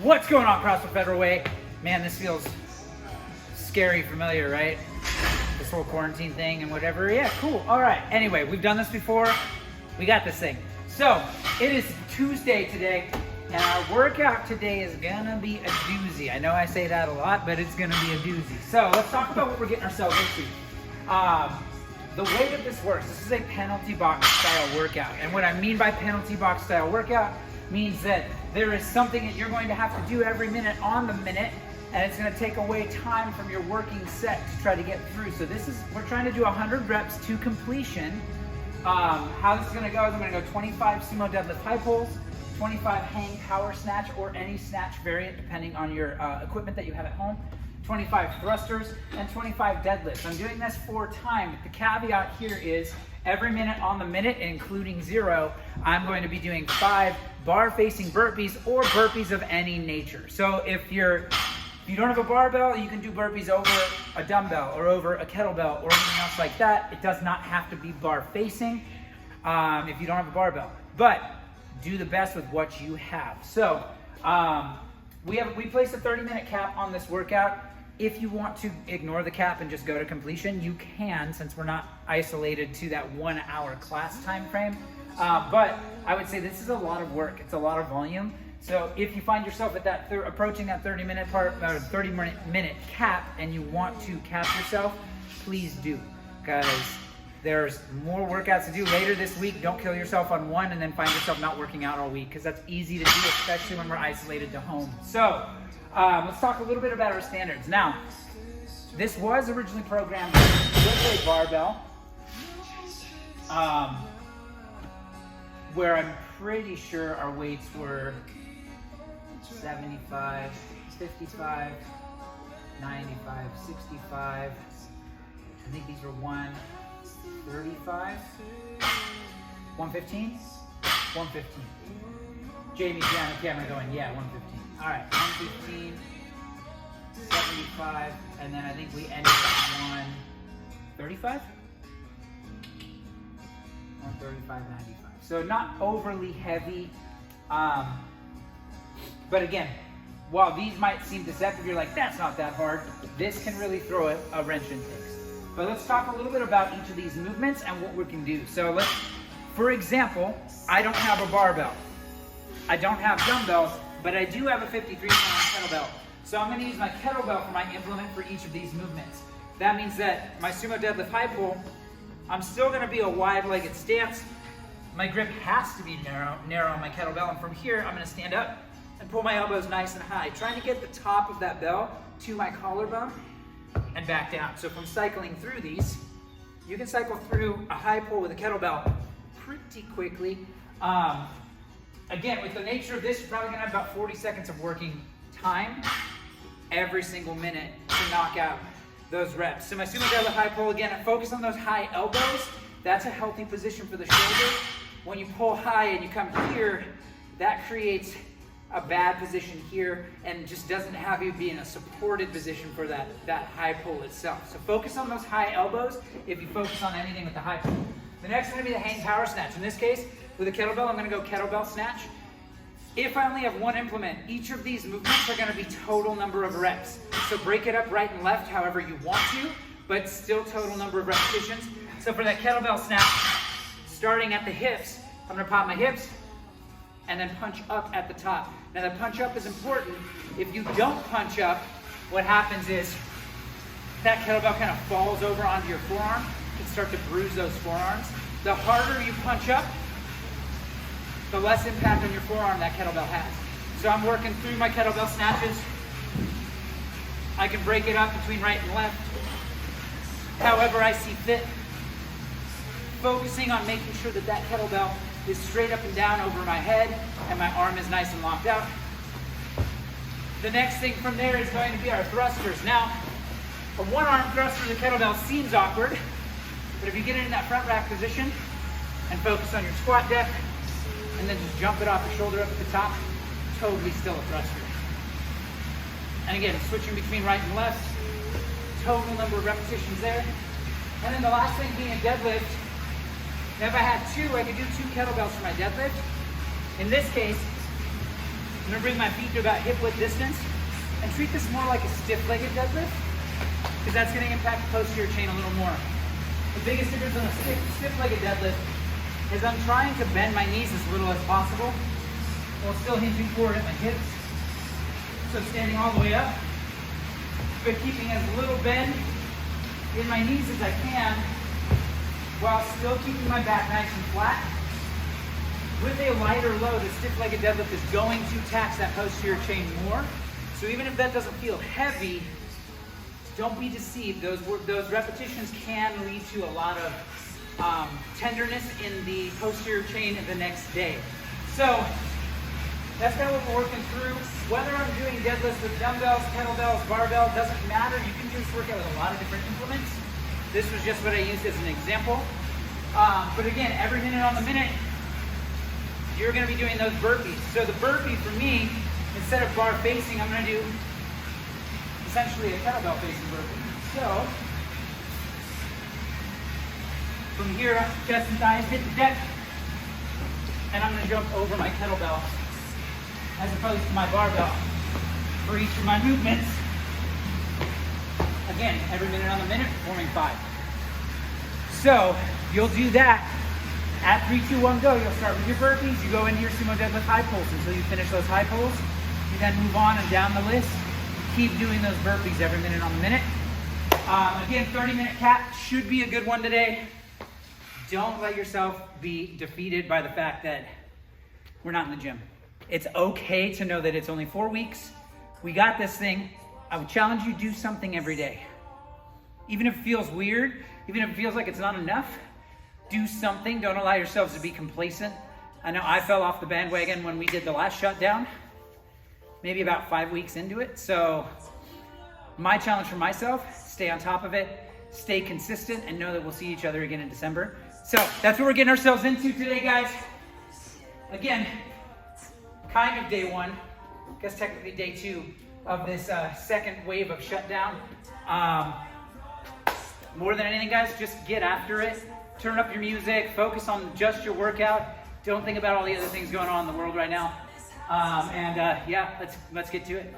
What's going on, CrossFit Federal Way? Man, this feels scary familiar, right? This whole quarantine thing and whatever. Yeah, cool. All right. Anyway, we've done this before. We got this thing. So it is Tuesday today, and our workout today is gonna be a doozy. I know I say that a lot, but it's gonna be a doozy. So let's talk about what we're getting ourselves into. The way that this works, this is a penalty box style workout. And what I mean by penalty box style workout means that there is something that you're going to have to do every minute on the minute, and it's going to take away time from your working set to try to get through. So we're trying to do 100 reps to completion. How this is going to go is I'm going to go 25 sumo deadlift high pulls, 25 hang power snatch or any snatch variant depending on your equipment that you have at home, 25 thrusters, and 25 deadlifts. I'm doing this 4 times. The caveat here is every minute on the minute, including 0, I'm going to be doing 5 bar-facing burpees or burpees of any nature. So if you don't have a barbell, you can do burpees over a dumbbell or over a kettlebell or anything else like that. It does not have to be bar-facing if you don't have a barbell. But do the best with what you have. So we placed a 30-minute cap on this workout. If you want to ignore the cap and just go to completion, you can, since we're not isolated to that 1 hour class time frame. But I would say this is a lot of work. It's a lot of volume. So if you find yourself at that approaching that 30-minute minute cap and you want to cap yourself, please do, because there's more workouts to do later this week. Don't kill yourself on one and then find yourself not working out all week, because that's easy to do, especially when we're isolated to home. So let's talk a little bit about our standards. Now, this was originally programmed with a barbell, where I'm pretty sure our weights were 75, 55, 95, 65. I think these were 135, 115, 115. Jamie's down the camera going, yeah, 115. All right, 115, 75, and then I think we ended at 135? 135, 95. So not overly heavy. But again, while these might seem deceptive, you're like, that's not that hard. This can really throw a wrench in things. But let's talk a little bit about each of these movements and what we can do. So for example, I don't have a barbell. I don't have dumbbells, but I do have a 53-pound kettlebell. So I'm going to use my kettlebell for my implement for each of these movements. That means that my sumo deadlift high pull, I'm still going to be a wide-legged stance. My grip has to be narrow on my kettlebell, and from here, I'm going to stand up and pull my elbows nice and high, trying to get the top of that bell to my collarbone and back down. So if I'm cycling through these, you can cycle through a high pull with a kettlebell pretty quickly. Again, with the nature of this, you're probably going to have about 40 seconds of working time every single minute to knock out those reps. So my sumo deadlift high pull, again, I focus on those high elbows. That's a healthy position for the shoulder. When you pull high and you come here, that creates a bad position here and just doesn't have you be in a supported position for that high pull itself. So focus on those high elbows if you focus on anything with the high pull. The next is going to be the hang power snatch. In this case, with a kettlebell, I'm going to go kettlebell snatch. If I only have one implement, each of these movements are going to be total number of reps. So break it up right and left however you want to, but still total number of repetitions. So for that kettlebell snatch, starting at the hips, I'm going to pop my hips and then punch up at the top. Now the punch up is important. If you don't punch up, what happens is that kettlebell kind of falls over onto your forearm. You can start to bruise those forearms. The harder you punch up, the less impact on your forearm that kettlebell has. So I'm working through my kettlebell snatches. I can break it up between right and left, however I see fit. Focusing on making sure that that kettlebell is straight up and down over my head and my arm is nice and locked out. The next thing from there is going to be our thrusters. Now, a one-arm thruster with a kettlebell seems awkward, but if you get into that front rack position and focus on your squat deck and then just jump it off your shoulder up at the top, totally still a thruster. And again, switching between right and left, total number of repetitions there. And then the last thing being a deadlift. Now if I had 2, I could do 2 kettlebells for my deadlift. In this case, I'm gonna bring my feet to about hip width distance and treat this more like a stiff-legged deadlift, because that's gonna impact the posterior chain a little more. The biggest difference on a stiff-legged deadlift is I'm trying to bend my knees as little as possible while still hinging forward at my hips. So standing all the way up, but keeping as little bend in my knees as I can while still keeping my back nice and flat. With a lighter load, a stiff-legged deadlift is going to tax that posterior chain more. So even if that doesn't feel heavy, don't be deceived. Those repetitions can lead to a lot of tenderness in the posterior chain the next day. So that's kind of what we're working through. Whether I'm doing deadlifts with dumbbells, kettlebells, barbell, doesn't matter. You can do this workout with a lot of different implements. This was just what I used as an example. But again, every minute on the minute, you're gonna be doing those burpees. So the burpee for me, instead of bar facing, I'm gonna do essentially a kettlebell facing burpee. So, from here, chest and thighs hit the deck, and I'm gonna jump over my kettlebell as opposed to my barbell for each of my movements. Again, every minute on the minute, performing 5. So, you'll do that. At 3, 2, 1, go. You'll start with your burpees. You go into your sumo deadlift high pulls until you finish those high pulls. You then move on and down the list. Keep doing those burpees every minute on the minute. Again, 30-minute cap should be a good one today. Don't let yourself be defeated by the fact that we're not in the gym. It's okay to know that it's only 4 weeks. We got this thing. I would challenge you to do something every day. Even if it feels weird, even if it feels like it's not enough, do something. Don't allow yourselves to be complacent. I know I fell off the bandwagon when we did the last shutdown, maybe about 5 weeks into it. So my challenge for myself, stay on top of it, stay consistent, and know that we'll see each other again in December. So that's what we're getting ourselves into today, guys. Again, kind of day 1, I guess technically day 2 of this second wave of shutdown. More than anything, guys, just get after it. Turn up your music, focus on just your workout. Don't think about all the other things going on in the world right now. Yeah, let's get to it.